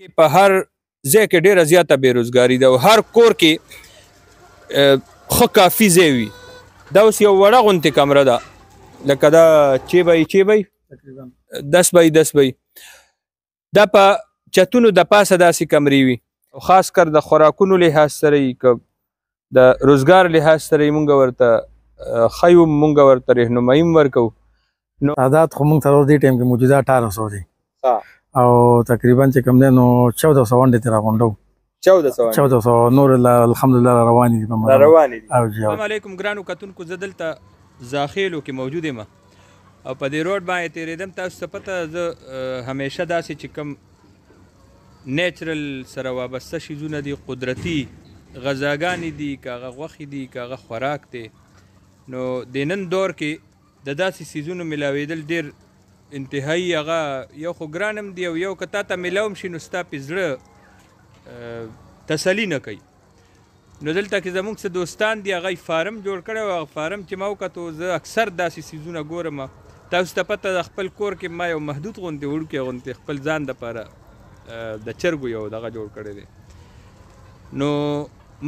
په هر ځای کې ډېره زیاته بېروزګاري ده او هر کور کې ښه کافي ځای وي. دا اوس یو وړه غوندې کمره ده، لکه دا چې به 10 بای 10 بای. دا په چتونو د پاسه داسې کمرې وي او خاص کر د خوراکونو لحاظ سره یې که د روزګار لحاظ سره یې مونږ ورته ښیو، مونږ ورته رهنمایي هم ورکوو. نو تعداد خو مونږ سره دې ټایم کې موجوده 1800 دی او تقریبا چې کوم دی نو 1400 ونډې ترې راغونډو. 1400 نور الحمدلله روانې دي په روانې دي. السلام علیکم ګرانو کتونکو، زه دلته زاخیلو کې موجود یم او په دې روډ باندې تېرېدم. تاسو ته پته، زه همیشه داسې چې کوم نیچرل سره وابسته شیزونه دي، قدرتي غذاګانې دي، که هغه غوښې دي که هغه خوراک دی، نو د نن دور کې د داسې سیزونو ملاوېدل ډېر انتهایی هغه یو خو ګران هم دی او یو که تا ته میلاو هم شي نو ستا پې زړه تسلي نه کوي. نو دلته کې زموږ څه دوستان دي، هغه فارم جوړ کړی و. هغه فارم چې ما وکتو، زه اکثر داسې سیزونه ګورم. تاسو ته پته د خپل کور کې ما یو محدود غوندې وړوکی غوندې خپل ځان دپاره د چرګو یو دغه جوړ کړی دی. نو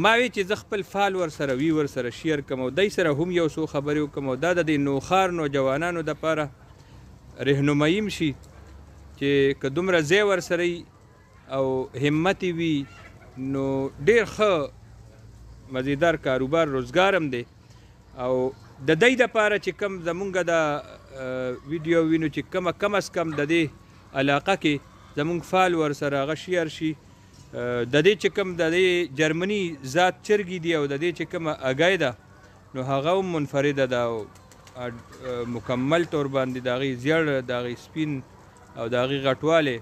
ما وی چې زه خپل فال ورسره وي ورسره شیر کړم او دی سره هم یو څو خبرې وکړم او دا د دې نوښار نوجوانانو دپاره رهنمایي هم شي چې که دومره ځای ورسره او همت وي نو ډېر ښه مزیدار کاروبار روزګار هم دی. او د دی دپاره چې کم زمونږ د ویډیو وینو چې کم از کم د دې علاقه کې زمونږ فال ورسره هغه شیر شي، د دې چې کوم د دې جرمني ذات چرګې دي او د دې چې کومه اګۍ ده نو هغه هم منفرده ده او مکمل طور باندې د هغې زیړ، د هغې سپین او د هغې غټوالی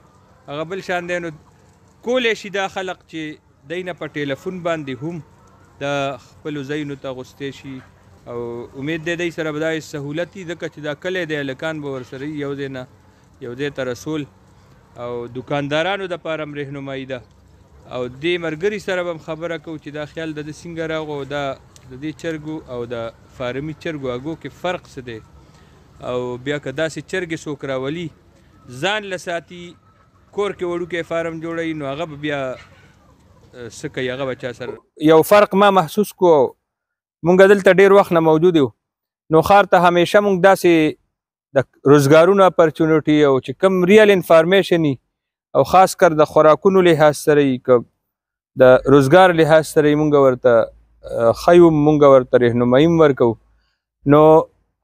هغه بل شان دی. نو کولی شي دا خلق چې دی نه په ټیلیفون باندې هم د خپلو ځایونو ته غوستی شي او امید دی دی سره به دا سهولت وي، ځکه چې دا کلی دی هلکان به ورسره یو ځای نه یو ځای ته رسول او دوکاندارانو دپاره هم رهنمایي ده. او دې ملګري سره به هم خبره کوو چې دا خیال د ده څنګه راغو او دا د دې چرګو او د فارمي چرګو هګو کې فرق څه دی او بیا که داسې چرګې څوک راولي ځان له ساتي، کور کې وړوکی فارم جوړوي نو هغه به بیا څه کوي، هغه به چا سره یو فرق ما محسوس کو. مونږ دلته ډېر وخت نه موجود یو نو ښار ته همیشه مونږ داسې د روزګارونو اپرچونټي او چې کوم ریل انفارمیشن او خاص کر د خوراکونو لحاظ سره یې که د روزګار لحاظ سره یې مونږ ورته ښیو، مونږ ورته رهنمایي هم ورکوو. نو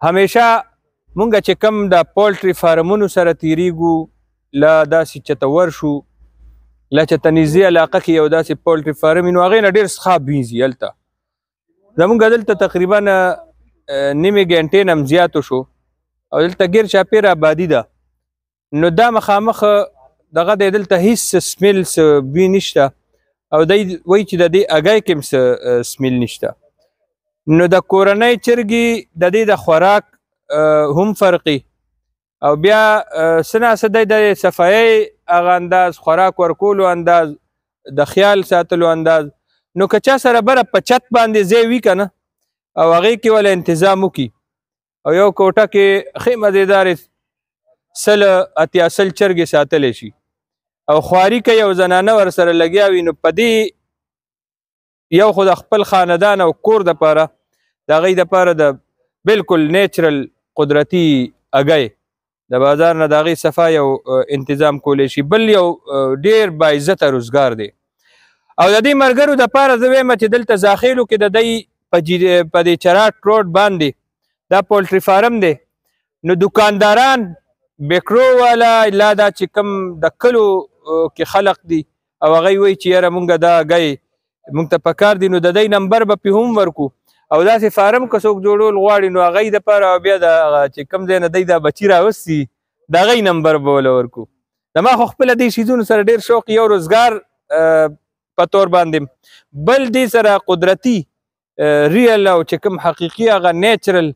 همیشه مونږ چې کوم د پولټري فارمونو سره تېرېږو، له داسې چته ورشو، له چته نږدې علاقه کې یو داسې پولټري فارم وي نو هغې نه ډېر څښاب وینځي. هلته زمونږ دلته تقریبا نیمې ګنټې نه هم زیاتو شو او دلته ګیر چاپېره آبادي ده. نو دا مخامخ دغه دی، دلته هېڅ سمیل څه بوی نشته او دی وایي چې د دې اګۍ کې هم څه سمیل نشته. نو د کورنۍ چرګې د دې د خوراک هم فرقي او بیا څه ناڅه دی د صفایۍ هغه انداز، خوراک ورکولو انداز، د خیال ساتلو انداز. نو که چا سره بره په چت باندې ځای وي که نه او هغې کې وله انتظام وکړي او یو کوټه کې ښې مزېدارې 100 چرګې ساتلی شي او خواري که یو زنانه ورسره لګیا وي نو په دې یو خو د خپل خاندان او کور دپاره د هغوی دپاره د بلکل نیچرل قدرتي اګۍ د بازار نه د هغې صفا یو انتظام کولی شي. بل یو ډېر باعزته روزګار دی او د دې ملګرو دپاره زه وایم چې دلته زاخیلو کې د دی په دې چراټ روډ باندې دا پولټري فارم دی نو دوکانداران، بیکرو والا، لا دا چې کوم د کلو کې خلق دي او هغوی وایي چې یاره مونږ دا هګۍ مونږ ته پکار دي نو د دی نمبر به پې هم ورکو او داسې فارم که څوک جوړول غواړي نو هغوی دپاره او بیا د چې کوم ځای نه دی دا بچي راوستي د هغوی نمبر به وله ورکو. زما خو خپله دې شیزونو سره ډېر شوق، یو روزګار په طور باندې، بل دې سره قدرتي ریل او چې کوم حقیقي هغه نیچرل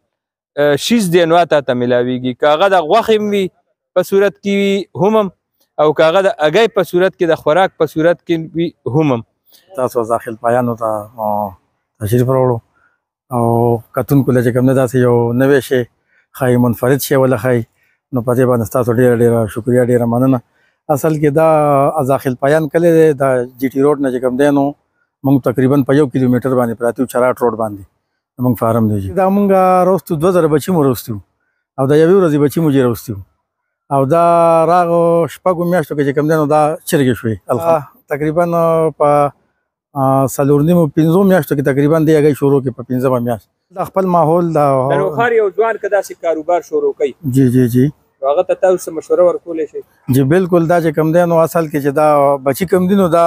شیز دی نو تا ته ملاویږي، که هغه د غوښې هم وي په صورت کې وي هم او که هغه د اګۍ په صورت کې د خوراک په صورت کې وي هم. تاسو زاخیل پایانو ته تشریف راوړو او کتونکو له چې کوم نه داسې یو نوی شی ښایي، منفرد شی وله ښایي، نو په دې باندې ستاسو ډېره ډېره شکریه، ډېره مننه اصل کې دا ازاخل پایان کله د جی ټي روډ نه چې کوم دی نو موږ تقریبا په 1 کیلومتر باندې پراته چراټ روډ باندې موږ فارم دی دا موږ روستو 2000 بچی مو روستو او دا یو ورځ بچی مو روستو او دا راغو شپږو میاشتو کې چې کوم دی نو دا چرګې شوې تقریبا په سلورنیمو 15 میاشتو کې تقریبا دی هغه شروع کې په 15 میاشت د خپل ماحول دا نوخار یو ځوان کدا سي کاروبار شروع کړي جی هغه ته تاسو مشوره ورکولې شي جی بالکل دا چې کم دی نو اصل کې چې دا بچی کم دی نو دا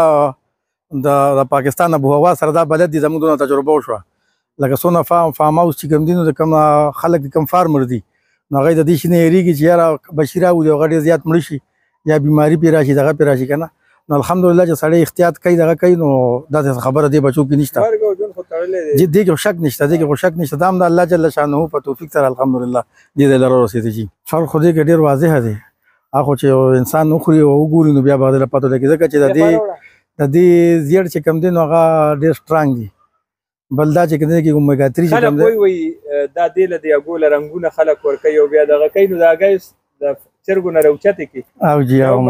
د پاکستان ابو هوا سره دا بلد دي زموږ دونه تجربه وشوه لکه څونه فارم هاوس چې کم دي نو د کم خلک کم فارمر دي نو هغه د دې شي نه یریږي چې یاره بشیره او د غړي زیات مړ شي یا بیماری پی راشي دغه پی راشي کنه نو الحمدلله چې سړی احتیاط کوي دغه کوي نو دا خبره دی بچو کې نشته جی دې کې شک نشته دې کې شک نشته دا هم د الله جل شانه په توفیق سره الحمدلله دې لاره رسیدي جی فرق خو دې کې ډیر واضح دی هغه چې انسان نو خوري او ګوري نو بیا بدله پته لګي ځکه چې د دې زیړ چې کم دی نو هغه ډیر سترانګ دی بل دا چې کنه کې اومېګا 3 چې کم دی وي دا دل دی ګول رنگونه خلک ور کوي او بیا دغه کین دا غیس د چرګو نه روچته کی او جی او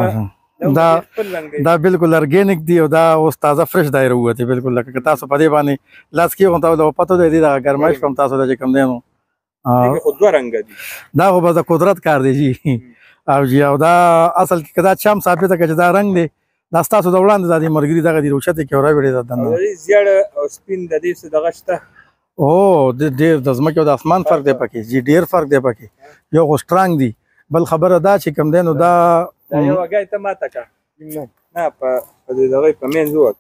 دا بالکل ارګینیک دی او دا اوس تازه فرش دایره وته بالکل لکه تاسو په دې باندې لاس کې غونټاو د پته دی دا ګرمایش کوم تاسو د کم دی نو خود دوه رنگ دي دا خو به د قدرت کار دی جی او جی او دا اصل کې کدا چم ثابته کړي دا رنگ دی دا تاسو د وړاندې د مرګري دغه دی روچته کې اورا وړي دا د زیړ او سپین د دې څه دغه شته او د زمکه او د اسمان فرق دی پکې جی ډیر فرق دی پکې یو خو سترانګ دی بل خبره دا چې کم دی نو دا یو هغه ته ماته کا نه په دې دغه په منځ وک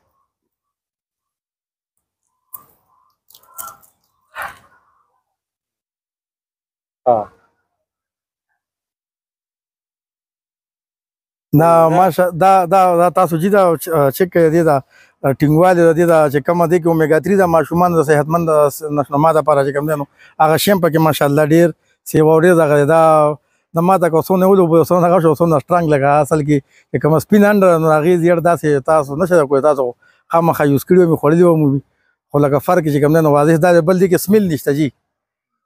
دا ماشه دا تاسو جی دا چک دی دا ټینګواله دی دا چې کومه دی کې اومېګا 3 دا ماشومان د صحتمند نشنما د لپاره چې کوم دی نو هغه شیم پکې ماشاءالله ډیر سیوا ډیر دا د ماته کو سونه ولو سونه غشو سونه سترنګ لګا اصل کې کوم سپین انډر نو هغه زیړ داسې تاسو نشه کوی تاسو خامخا یوز کړو می خوري و مو خو لکه فرق چې کوم نه واضح دا بل دي کې سمیل نشته جی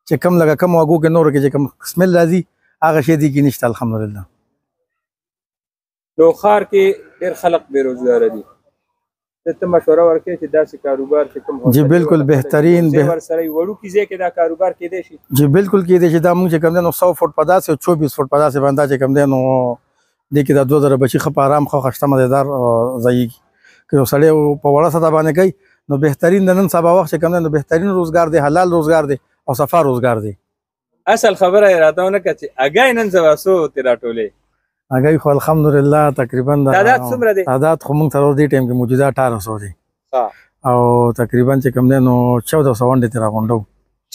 چې کم لګا کم واګو کې نور کې چې کم سمیل راځي هغه شی دي کې نشته الحمدلله نو خار کې ډیر خلک بیروزګار دي ته مشوره ورکړي چې داسې کاروبار کې کوم جی بالکل بهترین ور سره وړو کیږي کې دا کاروبار کې دی شي جی بالکل کې دی چې دا موږ چې کم نو 100 فوټ په داسې 24 فوټ په داسې باندې چې کم دی نو د کې دا 2000 بچي خپ آرام خو خشته مزیدار ځای کې سړی په وړه ساده باندې کوي نو بهترین د نن سبا وخت چې کم نو بهترین روزګار دی حلال روزګار دی او صفا روزګار دی اصل خبره اراده نه کړي اگای نن سبا سو تیرا ټوله اگای خو الحمدلله تقریبا تعداد څومره دی تعداد خو موږ سره دې ټیم کې موجوده 1800 دی او تقریبا چې کوم دی نو 1400 ونډه تر غونډو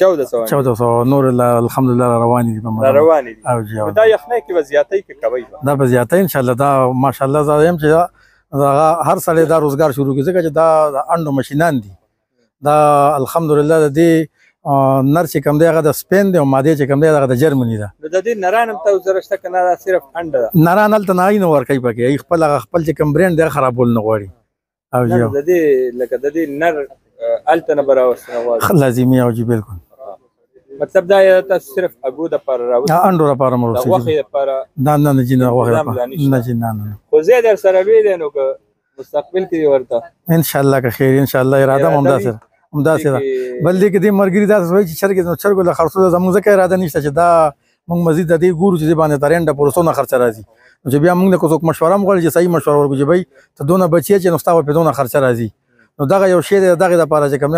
1400 نور الحمدلله رواني دي په رواني او جی دا یخنه کې وضعیتي کې کوي دا وضعیتي ان شاء الله دا ماشاءالله زایم چې هر سړی دا روزګار شروع کړي ځکه چې دا انډو ماشینان دي دا الحمدلله د دې نر چې کوم دی هغه د سپین دی او ماده چې کوم دی هغه د جرمني ده د دې نرانم ته زرشته کنه صرف انډ نران هلته نه نه ور کوي پکې خپل چې کوم برند دی خرابول نه غواړي او جی د دې لکه د دې نر الته نه براوسته غواړي لازمي او جی بالکل مطلب دا تاسو صرف اګو د پر راوځي انډو لپاره مو د وخت لپاره نه نه جن وخت نه جن نه خو زه در سره وی نو که مستقبل کې ورته ان شاء الله که خیر ان شاء الله اراده مونږ سره بل دې کې د مرګري دا وایي چې چرګ له خرڅو زموږ ځکه اراده نشته چې دا موږ مزید د دې ګورو چې باندې ترنده پروسونه خرچ راځي چې بیا موږ د کوڅو مشوره مغول چې صحیح مشوره ورکړو چې بھائی ته دونه بچی چې نوستاو په دونه خرچ راځي نو دغه یو شی دغه د پاره چې کوم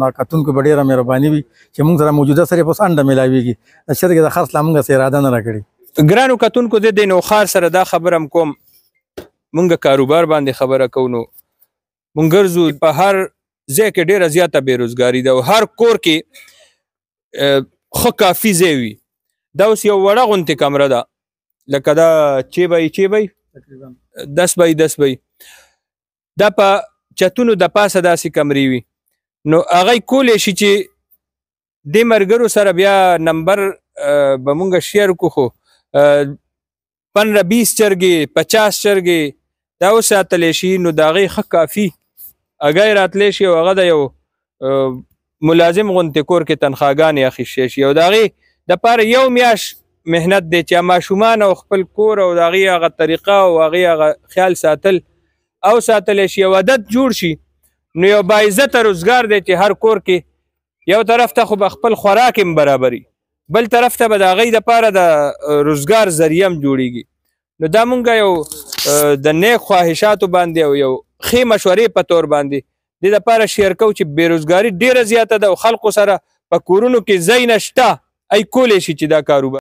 نه کتون کو ډیره مهرباني وي چې موږ سره موجوده سره پس انډه ملاويږي د چرګ د خرڅ لامږه سره اراده نه راکړي ګرانو کتون کو د نو خار سره دا خبرم کوم موږ کاروبار باندې خبره کوو موږ ګرځو په هر ځکه ډیره زیاته بیروزګاری ده او هر کور کې خو کافي زیوي دا اوس یو وړه غونټه کمره ده لکه دا چی بای تقریبا 10 بای 10 بای دا په چتونو د پاسه داسې کمرې وي نو هغه کولې شي چې د مرګرو سره بیا نمبر به مونږ شیر کو خو 15-20 چرګې 50 چرګې دا وساتلی شي نو د هغې ښه کافي اگای راتلی شي او هغه د یو ملازم غونتې کور کې تنخواګانې اخیستلی شي او د هغې دپاره یو میاشت مهنت دی چې ماشومان او خپل کور او د هغې هغه طریقه او هغې هغه خیال ساتل او ساتلی شي، یو عادت جوړ شي، نو یو باعزته روزګار دی چې هر کور کې یو طرف ته خو به خپل خوراک هم برابري، بل طرف ته به د هغې دپاره د روزګار ذریعه هم جوړېږي. نو دا مونږ یو د نیک خواهشاتو باندې او یو ښې مشورې په طور باندې دې دپاره شیر کوو چې بېروزګاري ډېره زیاته ده او خلکو سره په کورونو کې ځای نشته، ای کولی شي چې دا کاروبار